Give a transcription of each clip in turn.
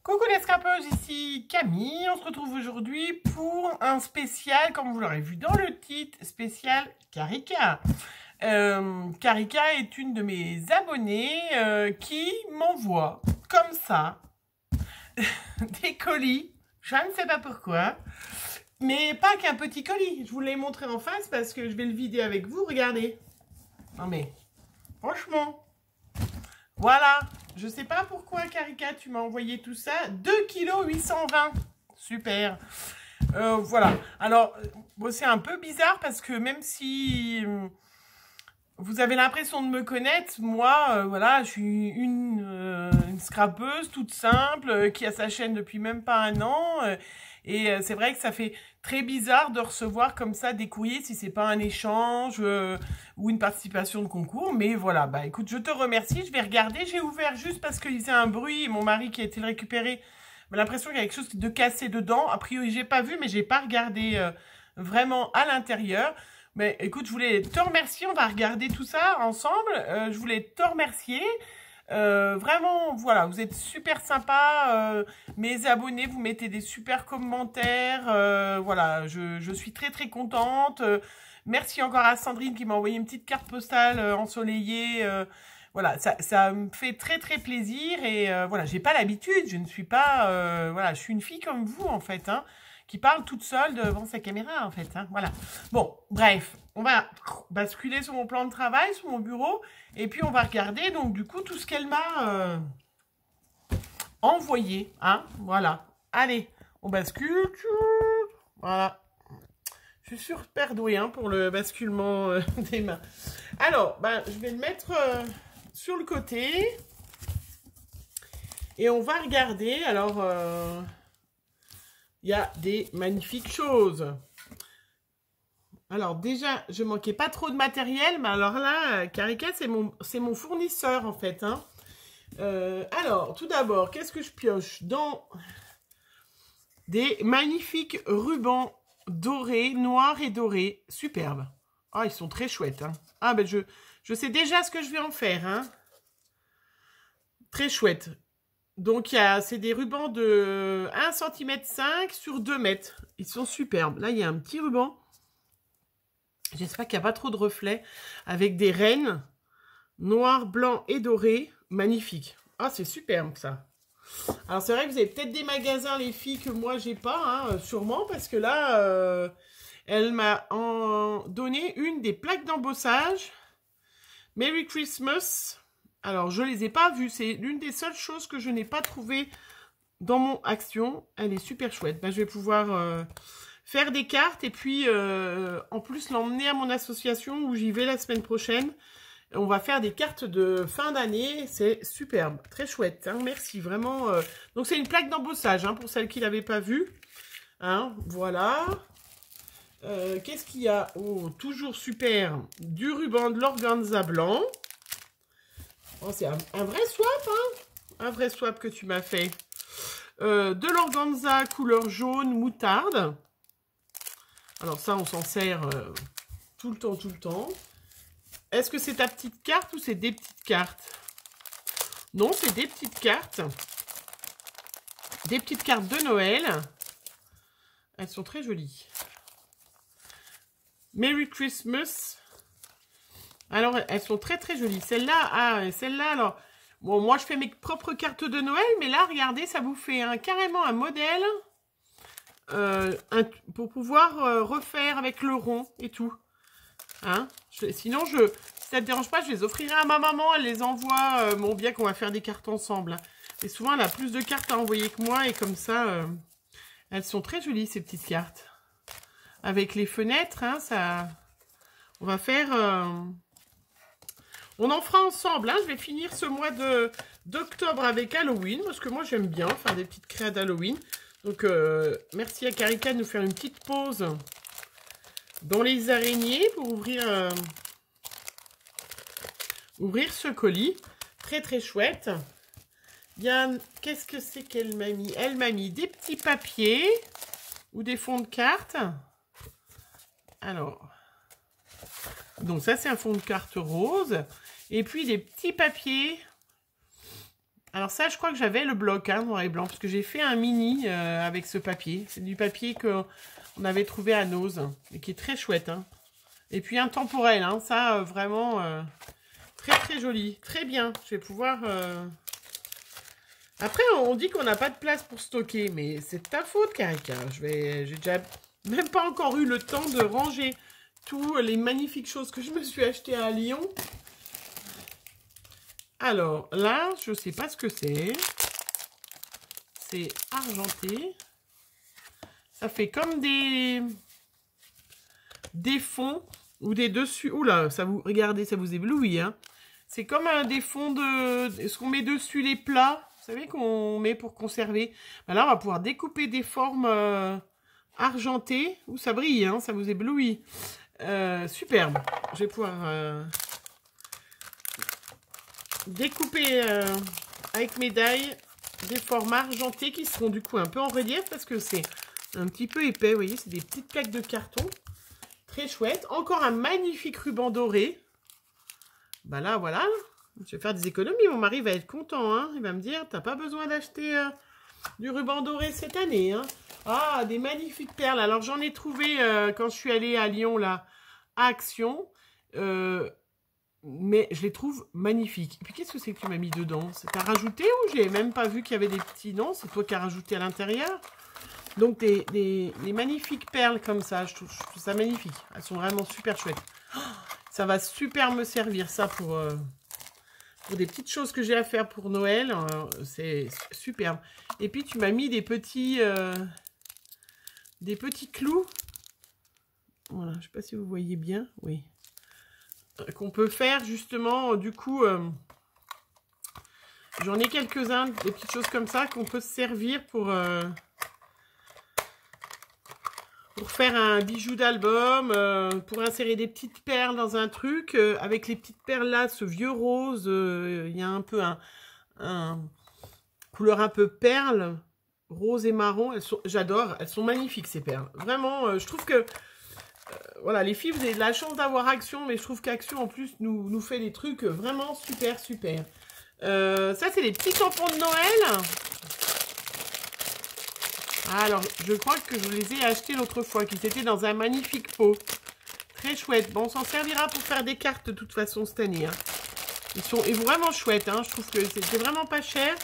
Coucou les scrapeuses, ici Camille. On se retrouve aujourd'hui pour un spécial, comme vous l'aurez vu dans le titre, spécial Karika. Karika est une de mes abonnées qui m'envoie comme ça des colis. Je ne sais pas pourquoi, mais pas qu'un petit colis. Je vous l'ai montré en face parce que je vais le vider avec vous. Regardez. Non mais, franchement. Voilà, je sais pas pourquoi Karika tu m'as envoyé tout ça, 2,820 kg, super. Voilà, alors bon, c'est un peu bizarre parce que même si vous avez l'impression de me connaître, moi voilà, je suis une scrapeuse toute simple qui a sa chaîne depuis même pas un an et c'est vrai que ça fait très bizarre de recevoir comme ça des courriers si c'est pas un échange ou une participation de concours. Mais voilà, bah écoute, je te remercie. Je vais regarder. J'ai ouvert juste parce qu'il faisait un bruit et mon mari qui a été le récupérer m'a l'impression qu'il y a quelque chose de cassé dedans. A priori, j'ai pas vu, mais j'ai pas regardé vraiment à l'intérieur. Mais écoute, je voulais te remercier. On va regarder tout ça ensemble. Je voulais te remercier. Vraiment, voilà, vous êtes super sympa, mes abonnés, vous mettez des super commentaires, voilà, je suis très très contente. Merci encore à Sandrine qui m'a envoyé une petite carte postale ensoleillée. Voilà, ça me fait très très plaisir et voilà, j'ai pas l'habitude, je ne suis pas, voilà, je suis une fille comme vous en fait, hein, qui parle toute seule devant sa caméra en fait, hein, voilà. Bon, bref, on va basculer sur mon plan de travail, sur mon bureau, et puis on va regarder donc du coup tout ce qu'elle m'a envoyé, hein, voilà. Allez, on bascule, voilà. Je suis super douée hein, pour le basculement des mains. Alors, ben, je vais le mettre sur le côté, et on va regarder, alors... il y a des magnifiques choses. Alors déjà, je manquais pas trop de matériel, mais alors là, Karika, c'est mon fournisseur en fait. Hein. Alors, tout d'abord, qu'est-ce que je pioche? Dans des magnifiques rubans dorés, noirs et dorés, superbes. Ah, ils sont très chouettes. Hein. Ah, ben je sais déjà ce que je vais en faire. Hein. Très chouette. Donc, c'est des rubans de 1,5 cm sur 2 mètres. Ils sont superbes. Là, il y a un petit ruban. J'espère qu'il n'y a pas trop de reflets. Avec des rennes noirs, blancs et dorés. Magnifique. Ah, c'est superbe, ça. Alors, c'est vrai que vous avez peut-être des magasins, les filles, que moi, j'ai pas. Hein, sûrement, parce que là, elle m'a donné une des plaques d'embossage. Merry Christmas. Alors, je ne les ai pas vues. C'est l'une des seules choses que je n'ai pas trouvées dans mon Action. Elle est super chouette. Ben, je vais pouvoir faire des cartes et puis, en plus, l'emmener à mon association où j'y vais la semaine prochaine. On va faire des cartes de fin d'année. C'est superbe. Très chouette. Hein. Merci, vraiment. Donc, c'est une plaque d'embossage hein, pour celles qui ne l'avaient pas vue. Hein, voilà. Qu'est-ce qu'il y a? Oh, toujours super. Du ruban de l'organza blanc. Oh, c'est un vrai swap, hein? Un vrai swap que tu m'as fait. De l'organza couleur jaune moutarde. Alors ça, on s'en sert tout le temps, tout le temps. Est-ce que c'est ta petite carte ou c'est des petites cartes? Non, c'est des petites cartes. Des petites cartes de Noël. Elles sont très jolies. Merry Christmas. Alors, elles sont très très jolies. Celle-là, celle-là, alors... Bon, moi, je fais mes propres cartes de Noël, mais là, regardez, ça vous fait carrément un modèle pour pouvoir refaire avec le rond et tout. Hein? Sinon, si ça ne te dérange pas, je les offrirai à ma maman. Elle les envoie, bon, bien qu'on va faire des cartes ensemble. Hein. Et souvent, elle a plus de cartes à envoyer que moi, et comme ça, elles sont très jolies, ces petites cartes. Avec les fenêtres, hein, ça... On va faire... On en fera ensemble, hein. Je vais finir ce mois d'octobre avec Halloween, parce que moi j'aime bien faire des petites créas d'Halloween. Donc merci à Karika de nous faire une petite pause dans les araignées pour ouvrir ce colis. Très très chouette. Qu'est-ce que c'est qu'elle m'a mis? Elle m'a mis des petits papiers ou des fonds de cartes. Alors, donc ça c'est un fond de carte rose. Et puis des petits papiers Alors ça, je crois que j'avais le bloc, hein, noir et blanc, parce que j'ai fait un mini avec ce papier. C'est du papier qu'on avait trouvé à Nose, et qui est très chouette. Hein. Et puis intemporel, hein, ça, vraiment, très très joli. Très bien, je vais pouvoir... Après, on dit qu'on n'a pas de place pour stocker, mais c'est de ta faute, Karika. J'ai déjà même pas encore eu le temps de ranger tous les magnifiques choses que je me suis achetées à Lyon. Alors, là, je sais pas ce que c'est. C'est argenté. Ça fait comme des fonds ou des dessus. Oula, ça vous regardez, ça vous éblouit, hein. C'est comme des fonds de ce qu'on met dessus les plats. Vous savez qu'on met pour conserver. Ben là, on va pouvoir découper des formes argentées. Ouh, ça brille, hein, ça vous éblouit. Superbe. Je vais pouvoir découper avec médaille des formes argentées qui seront du coup un peu en relief parce que c'est un petit peu épais. Vous voyez, c'est des petites plaques de carton. Très chouette. Encore un magnifique ruban doré. Bah là, voilà. Je vais faire des économies. Mon mari va être content. Hein. Il va me dire, t'as pas besoin d'acheter du ruban doré cette année. Hein. Ah, des magnifiques perles. Alors, j'en ai trouvé quand je suis allée à Lyon, là, à Action. Mais je les trouve magnifiques. Et puis, qu'est-ce que c'est que tu m'as mis dedans? T'as rajouté ou j'ai même pas vu qu'il y avait des petits... Non, c'est toi qui as rajouté à l'intérieur. Donc, des magnifiques perles comme ça. Je trouve ça magnifique. Elles sont vraiment super chouettes. Oh, ça va super me servir, ça, pour des petites choses que j'ai à faire pour Noël. C'est superbe. Et puis, tu m'as mis des petits clous. Voilà, je ne sais pas si vous voyez bien. Oui. Qu'on peut faire, justement, du coup... j'en ai quelques-uns, des petites choses comme ça, qu'on peut se servir pour faire un bijou d'album, pour insérer des petites perles dans un truc. Avec les petites perles là, ce vieux rose, il y a un peu un couleur un peu perle, rose et marron. J'adore, elles sont magnifiques ces perles. Vraiment, je trouve que, voilà, les filles, vous avez de la chance d'avoir Action, mais je trouve qu'Action en plus nous fait des trucs vraiment super, super. Ça, c'est les petits tampons de Noël. Alors, je crois que je les ai achetés l'autre fois, qu'ils étaient dans un magnifique pot. Très chouette. Bon, on s'en servira pour faire des cartes de toute façon cette année. Hein. Ils sont vraiment chouettes. Hein. Je trouve que c'est vraiment pas cher.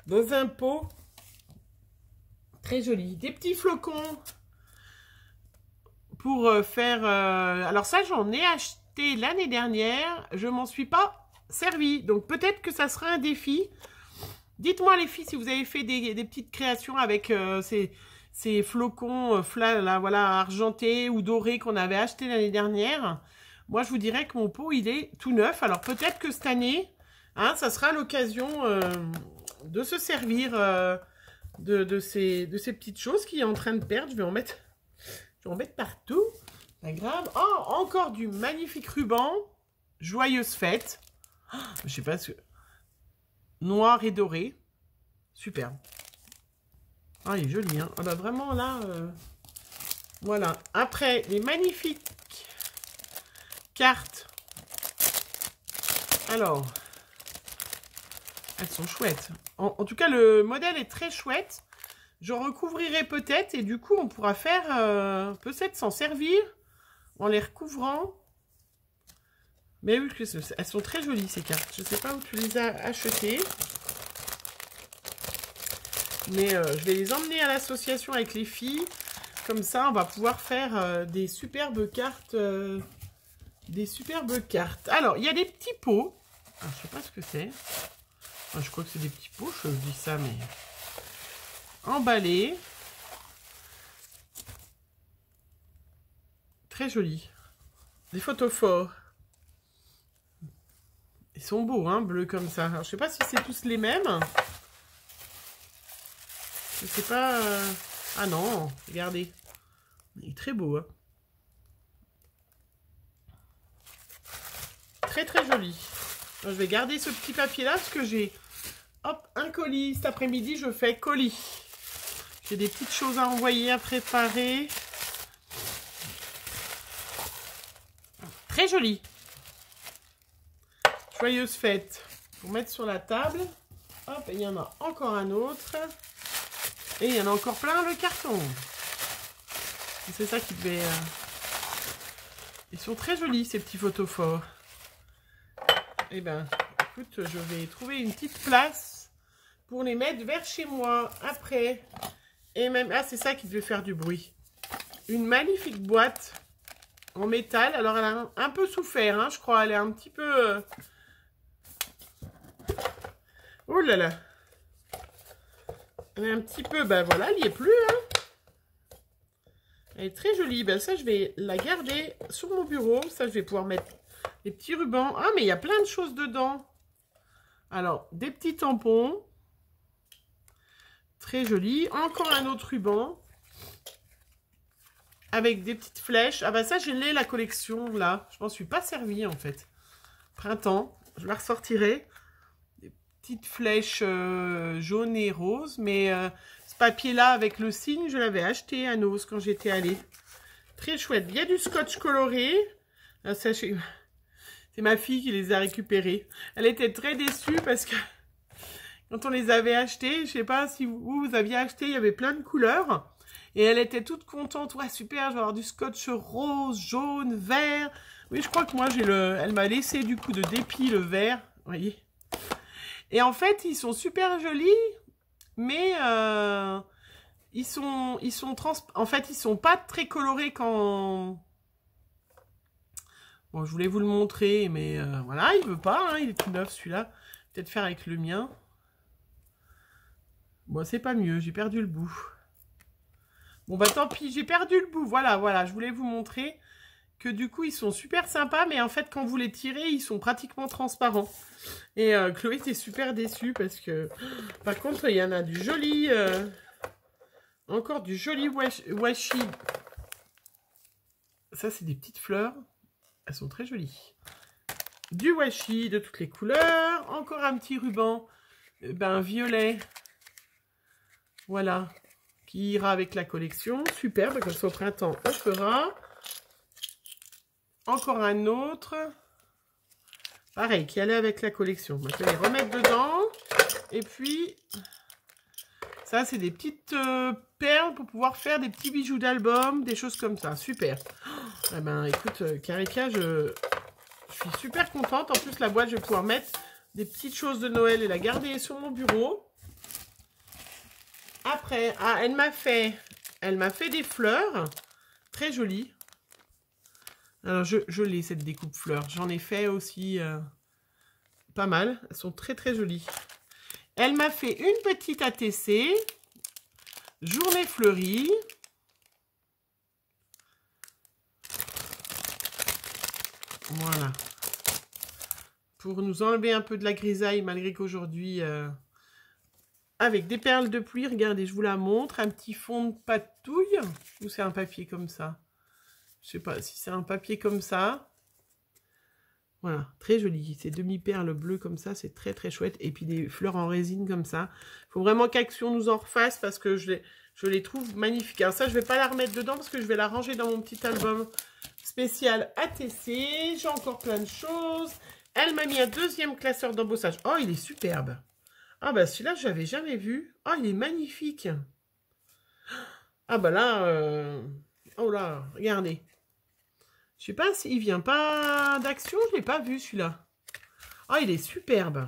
Dans un pot. Très joli. Des petits flocons pour faire... Alors ça, j'en ai acheté l'année dernière. Je m'en suis pas servi. Donc, peut-être que ça sera un défi. Dites-moi les filles si vous avez fait des petites créations avec ces flocons là, voilà, argentés ou dorés qu'on avait achetés l'année dernière. Moi, je vous dirais que mon pot, il est tout neuf. Alors, peut-être que cette année, hein, ça sera l'occasion de se servir de ces petites choses qui est en train de perdre. Je vais en mettre partout. Pas grave. Oh, encore du magnifique ruban. Joyeuse fête. Oh, je sais pas ce que... Noir et doré. Superbe. Ah, il est joli, hein. Ah bah vraiment, là... Voilà. Après, les magnifiques cartes. Alors, elles sont chouettes. En tout cas, le modèle est très chouette. Je recouvrirai peut-être et du coup, on pourra faire... peut-être s'en servir en les recouvrant. Mais oui, elles sont très jolies, ces cartes. Je ne sais pas où tu les as achetées. Mais je vais les emmener à l'association avec les filles. Comme ça, on va pouvoir faire des superbes cartes. Alors, il y a des petits pots. Alors, je ne sais pas ce que c'est. Enfin, je crois que c'est des petits pots. Je dis ça, mais... emballés. Très jolis. Des photophores. Ils sont beaux, hein, bleus comme ça. Alors, je sais pas si c'est tous les mêmes. Je sais pas... Ah non, regardez. Il est très beau, hein. Très, très joli. Alors, je vais garder ce petit papier-là parce que j'ai... Hop, un colis. Cet après-midi, je fais colis. J'ai des petites choses à envoyer, à préparer. Très joli. Joyeuse fête. Pour mettre sur la table. Hop, et il y en a encore un autre. Et il y en a encore plein le carton. C'est ça qui devait... Ils sont très jolis, ces petits photophores. Eh ben, écoute, je vais trouver une petite place pour les mettre vers chez moi après. Et même... Ah, c'est ça qui devait faire du bruit. Une magnifique boîte en métal. Alors, elle a un peu souffert, hein, je crois. Elle est un petit peu... Oh là là. Elle est un petit peu... Ben voilà, elle n'y est plus, hein. Elle est très jolie. Ben ça, je vais la garder sur mon bureau. Ça, je vais pouvoir mettre des petits rubans. Ah, mais il y a plein de choses dedans. Alors, des petits tampons. Très joli. Encore un autre ruban. Avec des petites flèches. Ah, ben ça, je l'ai, la collection, là. Je m'en suis pas servie, en fait. Printemps. Je la ressortirai. Des petites flèches jaunes et roses. Mais... papier-là, avec le signe, je l'avais acheté à Nose quand j'étais allée. Très chouette. Il y a du scotch coloré. Ah, ça, c'est ma fille qui les a récupérés. Elle était très déçue parce que quand on les avait achetés, je sais pas si vous aviez acheté, il y avait plein de couleurs. Et elle était toute contente. Ouais, super, je vais avoir du scotch rose, jaune, vert. Oui, je crois que moi, elle m'a laissé du coup de dépit le vert. Vous voyez. Et en fait, ils sont super jolis. Mais en fait, ils sont pas très colorés quand... Bon, je voulais vous le montrer, mais voilà, il veut pas, hein, il est tout neuf celui-là. Peut-être faire avec le mien. Bon, c'est pas mieux, j'ai perdu le bout. Bon, bah tant pis, j'ai perdu le bout. Voilà, je voulais vous montrer que du coup, ils sont super sympas, mais en fait, quand vous les tirez, ils sont pratiquement transparents. Et Chloé était super déçue parce que... Par contre, il y en a du joli... Encore du joli washi. Ça, c'est des petites fleurs. Elles sont très jolies. Du washi de toutes les couleurs. Encore un petit ruban. Violet. Voilà. Qui ira avec la collection. Superbe. Comme ça, au printemps, on fera. Encore un autre. Pareil, qui allait avec la collection. Je vais les remettre dedans. Et puis, ça, c'est des petites perles pour pouvoir faire des petits bijoux d'album, des choses comme ça. Super. Oh, eh ben, écoute, Karika, je suis super contente. En plus, la boîte, je vais pouvoir mettre des petites choses de Noël et la garder sur mon bureau. Après, elle m'a fait des fleurs. Très jolies. Alors, je l'ai, cette découpe fleurs. J'en ai fait aussi pas mal. Elles sont très, très jolies. Elle m'a fait une petite ATC. Journée fleurie. Voilà. Pour nous enlever un peu de la grisaille, malgré qu'aujourd'hui, avec des perles de pluie, regardez, je vous la montre. Un petit fond de patouille. Ou c'est un papier comme ça? Je sais pas si c'est un papier comme ça. Voilà, très joli. Ces demi-perles bleues comme ça, c'est très très chouette. Et puis des fleurs en résine comme ça. Il faut vraiment qu'Action nous en refasse parce que je les trouve magnifiques. Alors ça, je vais pas la remettre dedans parce que je vais la ranger dans mon petit album spécial ATC. J'ai encore plein de choses. Elle m'a mis un deuxième classeur d'embossage. Oh, il est superbe. Ah bah celui-là, je l'avais jamais vu. Oh, il est magnifique. Ah bah là... Oh là, regardez. Je sais pas s'il vient pas d'Action, je l'ai pas vu celui-là. Oh, il est superbe.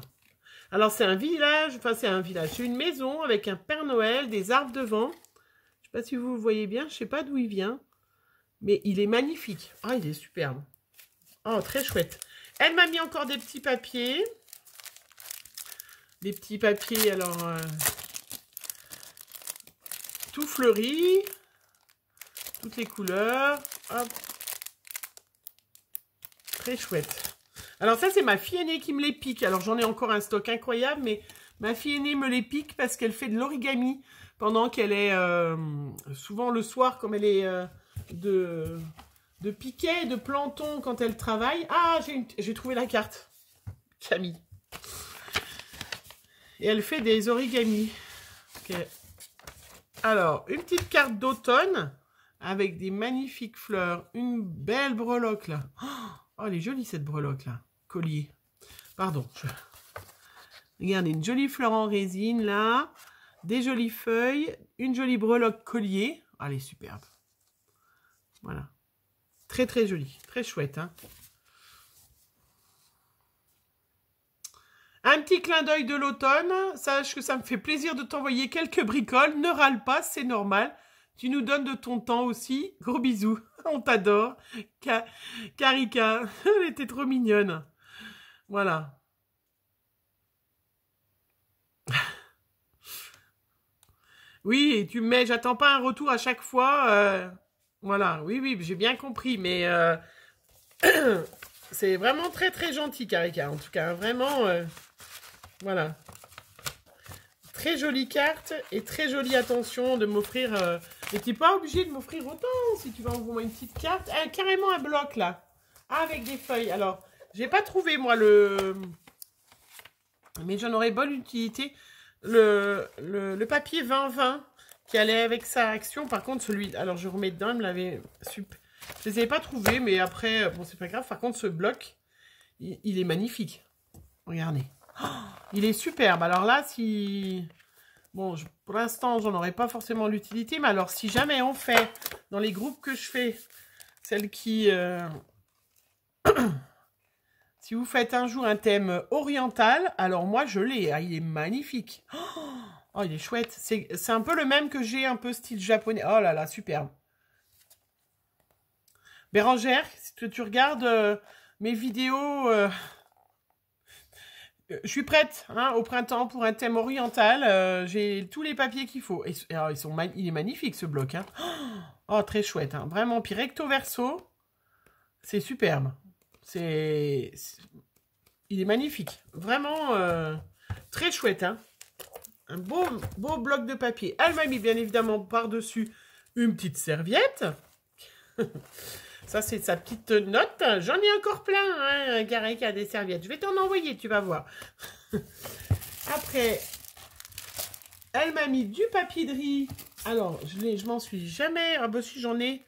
Alors, c'est un village, c'est une maison avec un Père Noël, des arbres devant. Je sais pas si vous le voyez bien, je sais pas d'où il vient. Mais il est magnifique. Oh, il est superbe. Oh, très chouette. Elle m'a mis encore des petits papiers. Des petits papiers, alors... tout fleuri. Toutes les couleurs. Hop. Très chouette. Alors ça, c'est ma fille aînée qui me les pique. Alors j'en ai encore un stock incroyable, mais ma fille aînée me les pique parce qu'elle fait de l'origami pendant qu'elle est... souvent le soir, comme elle est de piquet, de planton quand elle travaille. Ah, j'ai trouvé la carte. Camille. Et elle fait des origamis. Okay. Alors, une petite carte d'automne avec des magnifiques fleurs. Une belle breloque là. Oh, elle est jolie cette breloque là. Collier. Pardon. Regardez, une jolie fleur en résine, là. Des jolies feuilles. Une jolie breloque collier. Elle est superbe. Voilà. Très, très jolie. Très chouette, hein. Un petit clin d'œil de l'automne. Sache que ça me fait plaisir de t'envoyer quelques bricoles. Ne râle pas, c'est normal. Tu nous donnes de ton temps aussi. Gros bisous. On t'adore. Karika. Elle était trop mignonne. Voilà. Oui, et tu mets, j'attends pas un retour à chaque fois. Voilà, oui, oui, j'ai bien compris, mais c'est vraiment très, très gentil, Karika. En tout cas, vraiment, voilà. Très jolie carte et très jolie attention de m'offrir. Mais tu n'es pas obligé de m'offrir autant si tu veux envoyer une petite carte. Ah, carrément un bloc, là, avec des feuilles. Alors, j'ai pas trouvé, moi, mais j'en aurais bonne utilité. Le papier 20-20 qui allait avec sa action. Par contre, celui... Alors, je remets dedans, il me l'avait... Je les avais pas trouvés, mais après, bon, c'est pas grave. Par contre, ce bloc, il est magnifique. Regardez. Oh, il est superbe. Alors là, si... Bon, pour l'instant, j'en aurais pas forcément l'utilité, mais alors, si jamais on fait, dans les groupes que je fais, celle qui... Si vous faites un jour un thème oriental, alors moi je l'ai, hein, il est magnifique. Oh, il est chouette. C'est un peu le même que j'ai, un peu style japonais. Oh là là, superbe. Bérangère, si tu regardes mes vidéos, je suis prête hein, au printemps pour un thème oriental. J'ai tous les papiers qu'il faut. Et, alors, il est magnifique ce bloc. Hein. Oh, très chouette. Hein. Vraiment, puis recto verso, c'est superbe. Il est magnifique. Vraiment très chouette. Hein. Un beau bloc de papier. Elle m'a mis bien évidemment par-dessus une petite serviette. Ça, c'est sa petite note. J'en ai encore plein, hein, Karika, des serviettes. Je vais t'en envoyer, tu vas voir. Après, elle m'a mis du papier de riz. Alors, je m'en suis jamais... Ah bah si, j'en ai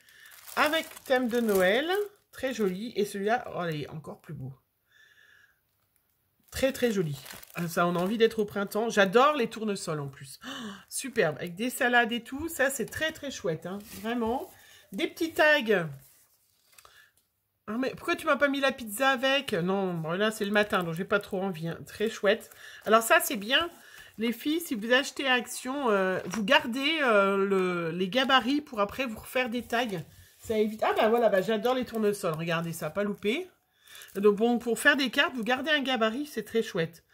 avec thème de Noël. Très joli. Et celui-là, oh, il est encore plus beau. Très, très joli. Ça, on a envie d'être au printemps. J'adore les tournesols en plus. Oh, superbe. Avec des salades et tout. Ça, c'est très, très chouette. Hein. Vraiment. Des petits tags. Ah, mais pourquoi tu m'as pas mis la pizza avec? Non, bon, là, c'est le matin, donc j'ai pas trop envie. Hein. Très chouette. Alors ça, c'est bien. Les filles, si vous achetez à Action, vous gardez les gabarits pour après vous refaire des tags. Ça évite... Ah bah voilà, bah, j'adore les tournesols. Regardez ça, pas loupé. Donc bon, pour faire des cartes, vous gardez un gabarit, c'est très chouette.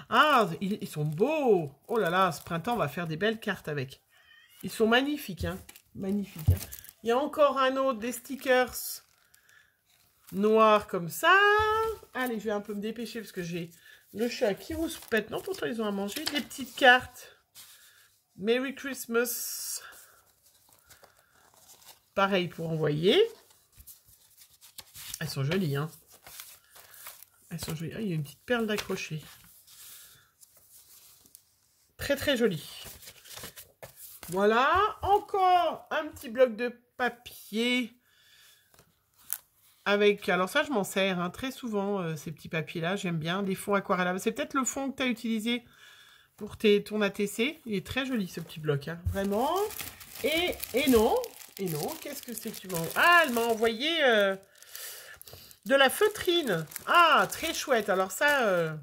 Ah, ils sont beaux. Oh là là, ce printemps, on va faire des belles cartes avec. Ils sont magnifiques, hein. Magnifiques. Hein. Il y a encore un autre, des stickers noirs comme ça. Allez, je vais un peu me dépêcher parce que j'ai le chat qui rouspète. Non, pourtant, ils ont à manger. Des petites cartes. Merry Christmas. Pareil pour envoyer. Elles sont jolies, hein. Elles sont jolies. Ah, il y a une petite perle d'accroché. Très, très jolie. Voilà. Encore un petit bloc de papier. Avec... Alors ça, je m'en sers hein, très souvent, ces petits papiers-là. J'aime bien. Des fonds aquarellables. C'est peut-être le fond que tu as utilisé pour ton ATC. Il est très joli, ce petit bloc. Hein. Vraiment. Et non. Et non. Qu'est-ce que c'est que tu m'as... Ah, elle m'a envoyé... de la feutrine. Ah, très chouette. Alors ça,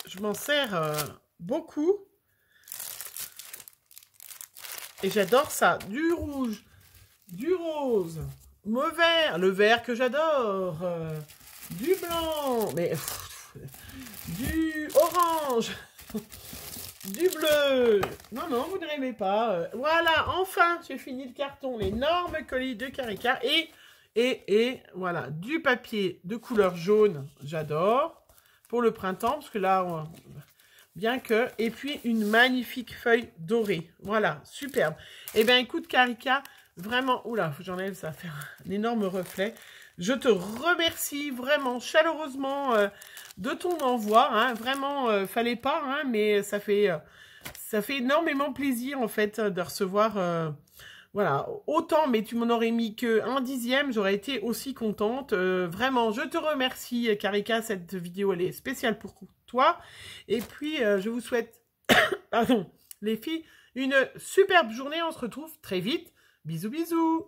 je m'en sers beaucoup. Et j'adore ça. Du rouge, du rose, vert, le vert que j'adore. Du blanc, mais du orange, du bleu. Non, non, vous ne rêvez pas. Voilà, enfin, j'ai fini le carton. L'énorme colis de Karika. Et voilà, du papier de couleur jaune, j'adore, pour le printemps, parce que là, bien que... Et puis, une magnifique feuille dorée. Voilà, superbe. Eh bien, écoute, Karika, vraiment... Oula, faut que j'enlève, ça va faire un énorme reflet. Je te remercie vraiment chaleureusement de ton envoi. Hein. Vraiment, fallait pas, hein, mais ça fait énormément plaisir, en fait, de recevoir... Voilà, autant, mais tu m'en aurais mis que 1/10, j'aurais été aussi contente. Vraiment, je te remercie, Karika, cette vidéo, elle est spéciale pour toi. Et puis, je vous souhaite, pardon, les filles, une superbe journée. On se retrouve très vite. Bisous, bisous.